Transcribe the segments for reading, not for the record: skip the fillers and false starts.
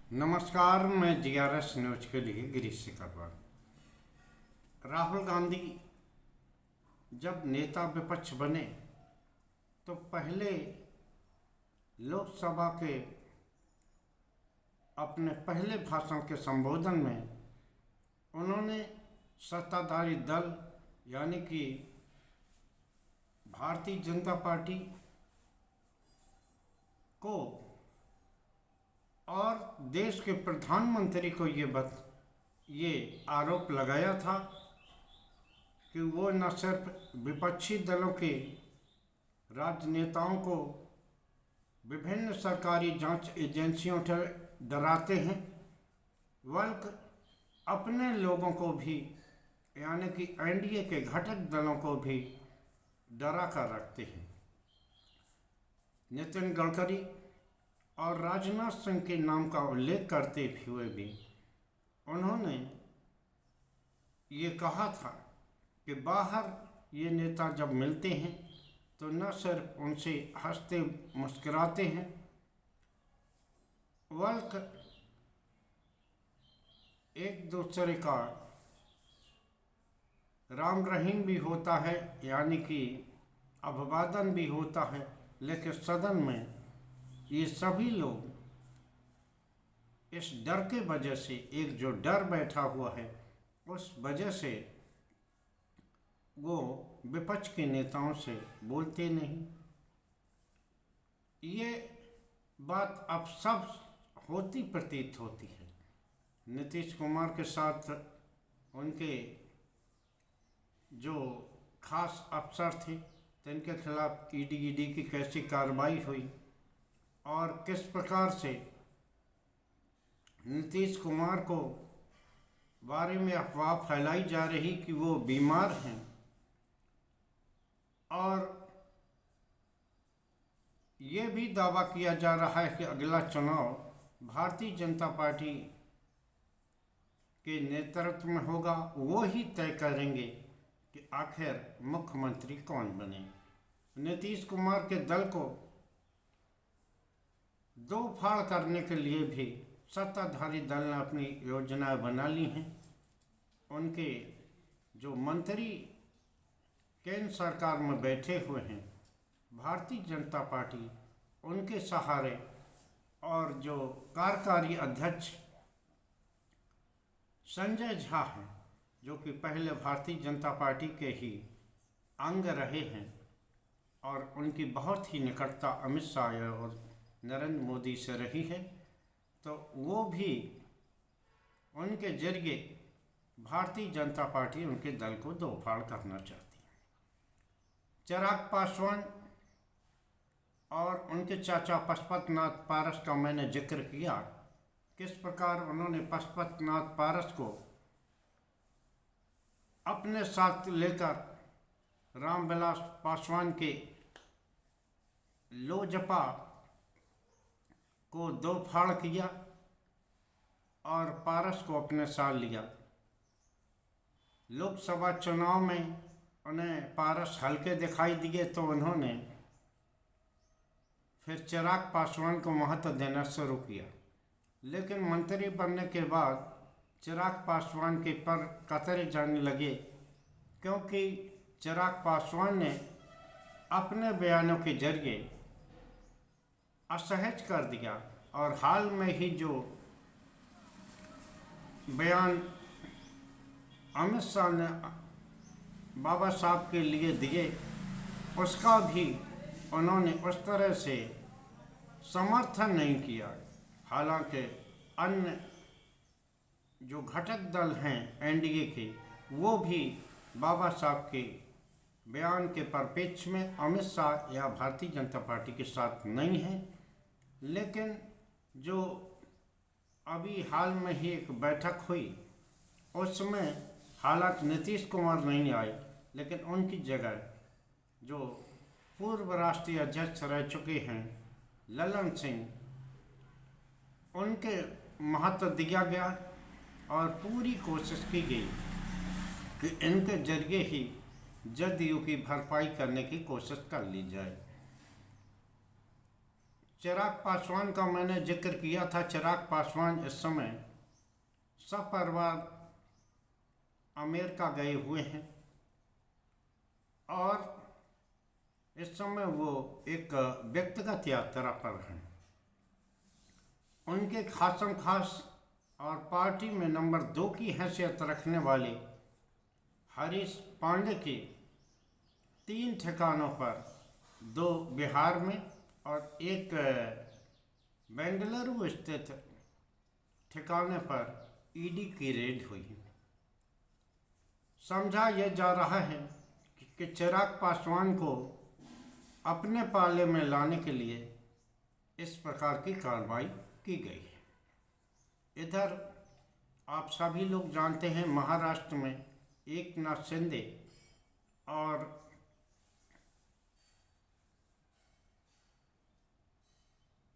नमस्कार, मैं GRS news के लिए गिरीश सिकरवार। राहुल गांधी जब नेता विपक्ष बने तो पहले लोकसभा के अपने पहले भाषण के संबोधन में उन्होंने सत्ताधारी दल यानी कि भारतीय जनता पार्टी को और देश के प्रधानमंत्री को ये आरोप लगाया था कि वो न सिर्फ विपक्षी दलों के राजनेताओं को विभिन्न सरकारी जांच एजेंसियों से डराते हैं, बल्कि अपने लोगों को भी यानी कि एनडीए के घटक दलों को भी डरा कर रखते हैं। नितिन गडकरी और राजनाथ सिंह के नाम का उल्लेख करते हुए भी उन्होंने ये कहा था कि बाहर ये नेता जब मिलते हैं तो न सिर्फ उनसे हंसते मुस्कुराते हैं, बल्कि एक दूसरे का राम रहीम भी होता है, यानी कि अभिवादन भी होता है। लेकिन सदन में ये सभी लोग इस डर के वजह से, एक जो डर बैठा हुआ है उस वजह से वो विपक्ष के नेताओं से बोलते नहीं। ये बात अब सब होती प्रतीत होती है। नीतीश कुमार के साथ उनके जो खास अफसर थे तो इनके खिलाफ ईडी की कैसी कार्रवाई हुई और किस प्रकार से नीतीश कुमार को बारे में अफवाह फैलाई जा रही कि वो बीमार हैं, और ये भी दावा किया जा रहा है कि अगला चुनाव भारतीय जनता पार्टी के नेतृत्व में होगा। वो ही तय करेंगे कि आखिर मुख्यमंत्री कौन बने। नीतीश कुमार के दल को दो फाड़ करने के लिए भी सत्ताधारी दल ने अपनी योजनाएं बना ली हैं। उनके जो मंत्री केंद्र सरकार में बैठे हुए हैं, भारतीय जनता पार्टी उनके सहारे, और जो कार्यकारी अध्यक्ष संजय झा हैं जो कि पहले भारतीय जनता पार्टी के ही अंग रहे हैं और उनकी बहुत ही निकटता अमित शाह और नरेंद्र मोदी से रही है, तो वो भी उनके जरिए भारतीय जनता पार्टी उनके दल को दो फाड़ करना चाहती है। चिराग पासवान और उनके चाचा पशुपतिनाथ पारस का मैंने जिक्र किया, किस प्रकार उन्होंने पशुपतिनाथ पारस को अपने साथ लेकर रामविलास पासवान के लोजपा को दो फाड़ किया और पारस को अपने साथ लिया। लोकसभा चुनाव में उन्हें पारस हल्के दिखाई दिए तो उन्होंने फिर चिराग पासवान को महत्व देना शुरू किया, लेकिन मंत्री बनने के बाद चिराग पासवान के पर कतरे जाने लगे, क्योंकि चिराग पासवान ने अपने बयानों के जरिए असहज कर दिया। और हाल में ही जो बयान अमित शाह ने बाबा साहब के लिए दिए उसका भी उन्होंने उस तरह से समर्थन नहीं किया। हालांकि अन्य जो घटक दल हैं एनडीए के, वो भी बाबा साहब के बयान के परिप्रेक्ष्य में अमित शाह या भारतीय जनता पार्टी के साथ नहीं है। लेकिन जो अभी हाल में ही एक बैठक हुई उसमें हालांकि नीतीश कुमार नहीं आए, लेकिन उनकी जगह जो पूर्व राष्ट्रीय अध्यक्ष रह चुके हैं ललन सिंह, उनके महत्व दिया गया और पूरी कोशिश की गई कि इनके जरिए ही जदयू की भरपाई करने की कोशिश कर ली जाए। चिराग पासवान का मैंने जिक्र किया था। चिराग पासवान इस समय सपरिवार अमेरिका गए हुए हैं और इस समय वो एक व्यक्तिगत यात्रा पर हैं। उनके खासम खास और पार्टी में नंबर 2 की हैसियत रखने वाले हरीश पांडे के 3 ठिकानों पर, 2 बिहार में और एक बेंगलुरु स्थित ठिकाने पर ईडी की रेड हुई। समझा यह जा रहा है कि चिराग पासवान को अपने पाले में लाने के लिए इस प्रकार की कार्रवाई की गई है। इधर आप सभी लोग जानते हैं महाराष्ट्र में एकनाथ शिंदे और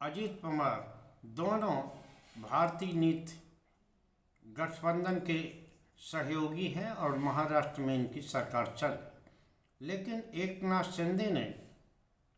अजीत पवार दोनों भारतीय नीति गठबंधन के सहयोगी हैं और महाराष्ट्र में इनकी सरकार चल। लेकिन एकनाथ शिंदे ने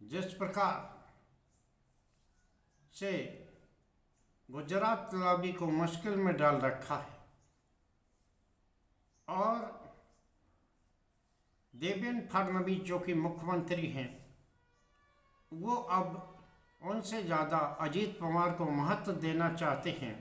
जिस प्रकार से गुजरात लॉबी को मुश्किल में डाल रखा है और देवेंद्र फडणवीस जो कि मुख्यमंत्री हैं, वो अब उनसे ज़्यादा अजीत पवार को महत्व देना चाहते हैं।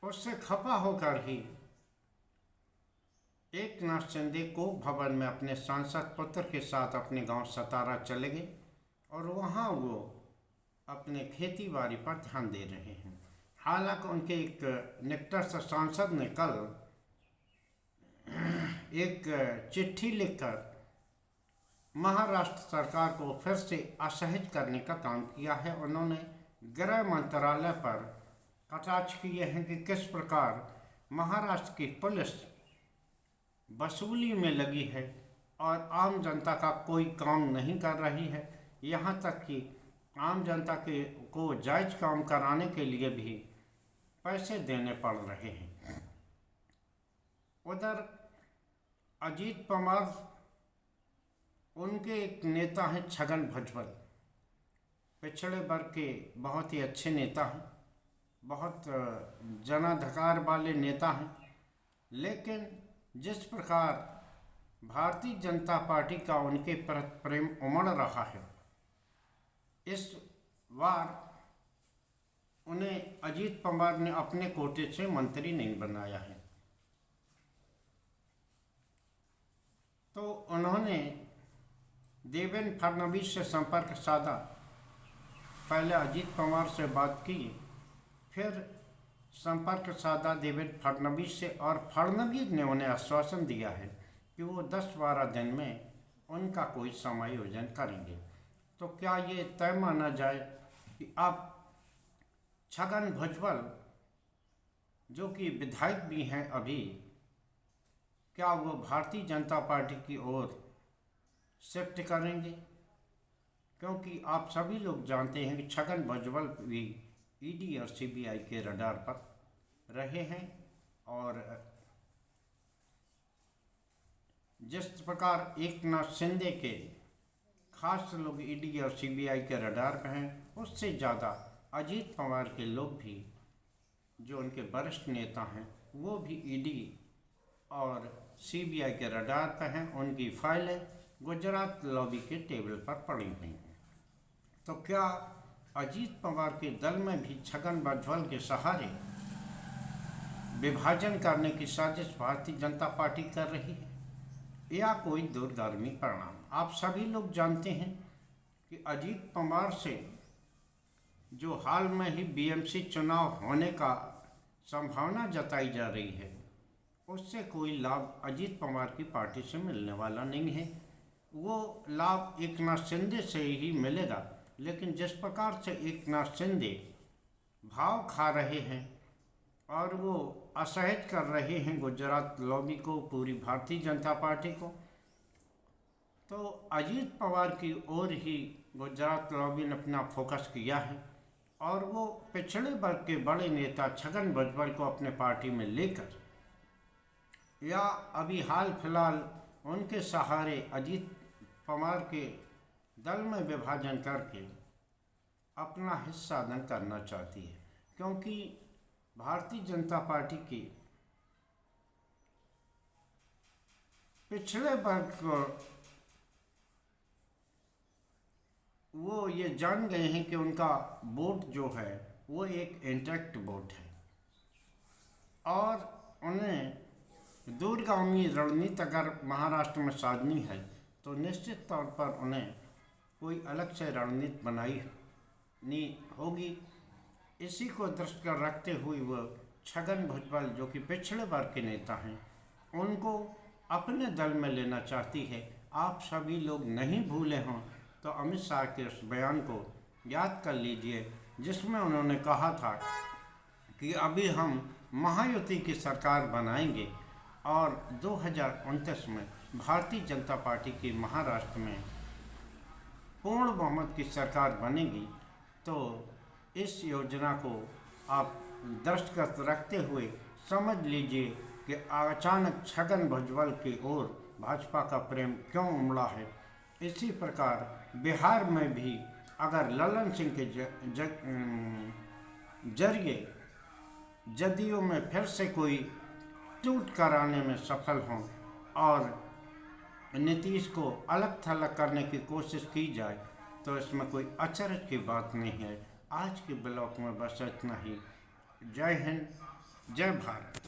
उससे खफा होकर ही एकनाथ शिंदे को भवन में अपने सांसद पुत्र के साथ अपने गांव सतारा चले गए और वहां वो अपने खेती बाड़ी पर ध्यान दे रहे हैं। हालांकि उनके एक निकटस्थ सांसद ने कल एक चिट्ठी लिखकर महाराष्ट्र सरकार को फिर से असहज करने का काम किया है। उन्होंने गृह मंत्रालय पर कटाक्ष किए हैं कि किस प्रकार महाराष्ट्र की पुलिस वसूली में लगी है और आम जनता का कोई काम नहीं कर रही है। यहाँ तक कि आम जनता के को जायज़ काम कराने के लिए भी पैसे देने पड़ रहे हैं। उधर अजीत पवार, उनके एक नेता हैं छगन भुजबल, पिछड़े वर्ग के बहुत ही अच्छे नेता हैं, बहुत जनाधिकार वाले नेता हैं। लेकिन जिस प्रकार भारतीय जनता पार्टी का उनके प्रति प्रेम उमड़ रहा है, इस बार उन्हें अजीत पवार ने अपने कोटे से मंत्री नहीं बनाया है। तो उन्होंने देवेंद्र फडणवीस से संपर्क साधा, पहले अजीत पवार से बात की, फिर संपर्क साधा देवेंद्र फडणवीस से और फडणवीस ने उन्हें आश्वासन दिया है कि वो 10-12 दिन में उनका कोई समायोजन करेंगे। तो क्या ये तय माना जाए कि अब छगन भुजबल जो कि विधायक भी हैं अभी, क्या वो भारतीय जनता पार्टी की ओर शिफ्ट करेंगे? क्योंकि आप सभी लोग जानते हैं कि छगन भुजबल भी ईडी और सीबीआई के रडार पर रहे हैं और जिस प्रकार एकनाथ शिंदे के खास लोग ईडी और सीबीआई के रडार पर हैं, उससे ज़्यादा अजीत पवार के लोग भी, जो उनके वरिष्ठ नेता हैं, वो भी ईडी और सीबीआई के रडार पर हैं। उनकी फाइलें गुजरात लॉबी के टेबल पर पड़ी हुई हैं। तो क्या अजीत पवार के दल में भी छगन भुजबल के सहारे विभाजन करने की साजिश भारतीय जनता पार्टी कर रही है या कोई दूरगामी परिणाम? आप सभी लोग जानते हैं कि अजीत पवार से जो हाल में ही बीएमसी चुनाव होने का संभावना जताई जा रही है, उससे कोई लाभ अजीत पवार की पार्टी से मिलने वाला नहीं है। वो लाभ एकनाथ शिंदे से ही मिलेगा। लेकिन जिस प्रकार से एकनाथ शिंदे भाव खा रहे हैं और वो असहज कर रहे हैं गुजरात लॉबी को, पूरी भारतीय जनता पार्टी को, तो अजीत पवार की ओर ही गुजरात लॉबी ने अपना फोकस किया है और वो पिछड़े वर्ग के बड़े नेता छगन भुजबल को अपने पार्टी में लेकर या अभी हाल फिलहाल उनके सहारे अजीत पवार के दल में विभाजन करके अपना हिस्सादान करना चाहती है, क्योंकि भारतीय जनता पार्टी की पिछड़े वर्ग को वो ये जान गए हैं कि उनका वोट जो है वो एक इंटैक्ट वोट है, और उन्हें दूरगामी रणनीति अगर महाराष्ट्र में साधनी है तो निश्चित तौर पर उन्हें कोई अलग से रणनीति बनानी होगी। इसी को दृष्टिगत रखते हुए वह छगन भुजबल जो कि पिछड़े वर्ग के नेता हैं उनको अपने दल में लेना चाहती है। आप सभी लोग नहीं भूले हों तो अमित शाह के उस बयान को याद कर लीजिए जिसमें उन्होंने कहा था कि अभी हम महायुति की सरकार बनाएंगे और 2029 में भारतीय जनता पार्टी की महाराष्ट्र में पूर्ण बहुमत की सरकार बनेगी। तो इस योजना को आप दृष्टिगत रखते हुए समझ लीजिए कि अचानक छगन भुजबल की ओर भाजपा का प्रेम क्यों उमड़ा है। इसी प्रकार बिहार में भी अगर ललन सिंह के जरिए जदयू में फिर से कोई टूट कराने में सफल हों और नीतीश को अलग थलग करने की कोशिश की जाए तो इसमें कोई अचरज की बात नहीं है। आज के ब्लॉग में बस इतना ही। जय हिंद, जय भारत।